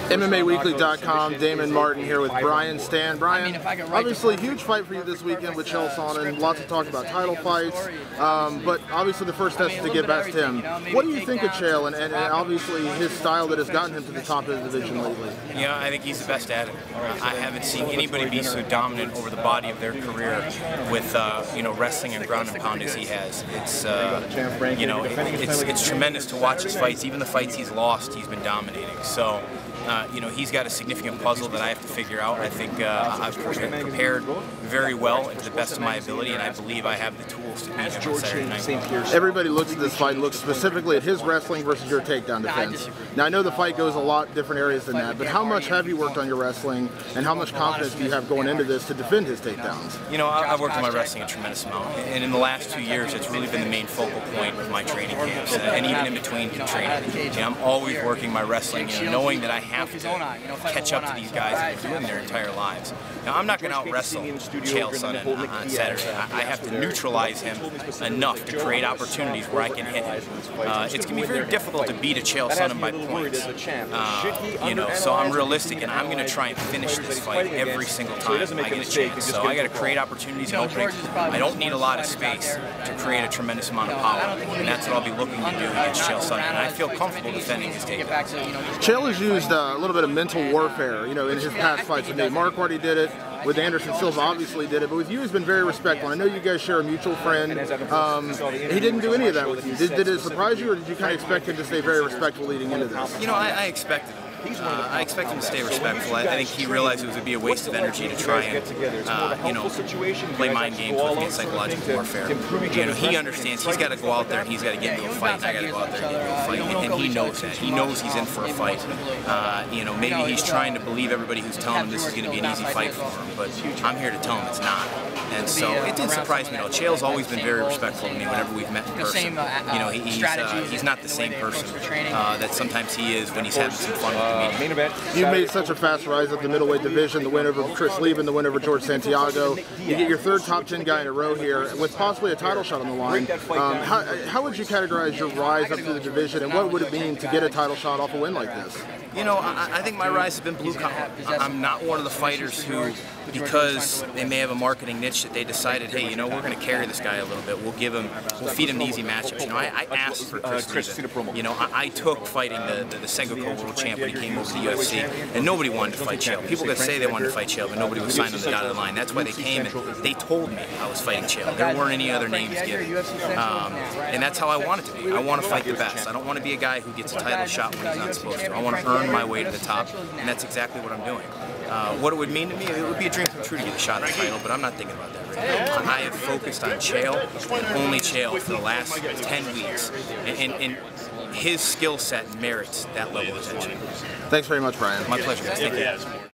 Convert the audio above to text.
MMAWeekly.com, Damon Martin here with Brian Stann. Brian, obviously huge fight for you this weekend with Chael Sonnen. Lots of talk about title fights, but obviously the first test is to get past him. What do you think of Chael and obviously his style that has gotten him to the top of the division lately? Yeah, I think he's the best at it. I haven't seen anybody be so dominant over the body of their career with wrestling and ground and pound as he has. It's it's tremendous to watch his fights. Even the fights he's lost, he's been dominating. So, he's got a significant puzzle that I have to figure out. I think I've prepared very well to the best of my ability, and I believe I have the tools to beat him on Saturday night. Everybody looks at this fight and looks specifically at his wrestling versus your takedown defense. Now, I know the fight goes a lot different areas than that, but how much have you worked on your wrestling, and how much confidence do you have going into this to defend his takedowns? I've worked on my wrestling a tremendous amount, and in the last 2 years, it's really been the main focal point of my training camps, and even in between training. I'm always working my wrestling, knowing that I have to catch up to these guys that are doing their entire lives. Now, I'm not going to out-wrestle Chael Sonnen on Saturday. I have to neutralize him enough to create opportunities where I can hit him. It's going to be very difficult to beat a Chael Sonnen by points. So I'm realistic, and I'm going to try and finish this fight every single time I get a chance. So I got to create opportunities and openings. I don't need a lot of space to create a tremendous amount of power, and that's what I'll be looking to do against Chael Sonnen. And I feel comfortable defending his takedown. Chael has used a little bit of mental warfare, in his past fights. With Nate Marquardt, did it. With Anderson Silva, obviously did it, but with you, he's been very respectful. I know you guys share a mutual friend. He didn't do any of that with you. Did it surprise you, or did you kind of expect him to stay very respectful leading into this? I expected him. I expect him to stay respectful. I think he realized it would be a waste of energy to try and, play mind games with me in psychological warfare. He understands he's got to go out there and he's got to get into a fight, and I got to go out there and get into a fight, and he knows that. He knows he's in for a fight. Maybe he's trying to believe everybody who's telling him this is going to be an easy fight for him, but I'm here to tell him it's not. And so it didn't surprise me at all. Chael's always been very respectful to me whenever we've met in person. He's not the same person that sometimes he is when he's having some fun with the media. You made such a fast rise up the middleweight division, the win over Chris Leben, the win over George Santiago. You get your third top 10 guy in a row here with possibly a title shot on the line. How would you categorize your rise up through the division, and what would it mean to get a title shot off a win like this? I think my rise has been blue collar. I'm not one of the fighters who, because they may have a marketing niche that they decided, hey, we're going to carry this guy a little bit. We'll feed him easy matchups. I asked for Chris Leben. I took fighting the Sengoku world champ when he came over to the UFC, and nobody wanted to fight Chael. People could say they wanted to fight Chael, but nobody was signed on the dotted line. That's why they came and they told me I was fighting Chael. There weren't any other names given. And that's how I want it to be. I want to fight the best. I don't want to be a guy who gets a title shot when he's not supposed to. I want to earn my way to the top, and that's exactly what I'm doing. What it would mean to me, it would be a dream come true to get a shot at the title, but I'm not thinking about that right now. I have focused on Chael and only Chael for the last 10 weeks, and his skill set merits that level of attention. Thanks very much, Brian. My pleasure, guys. Thank you.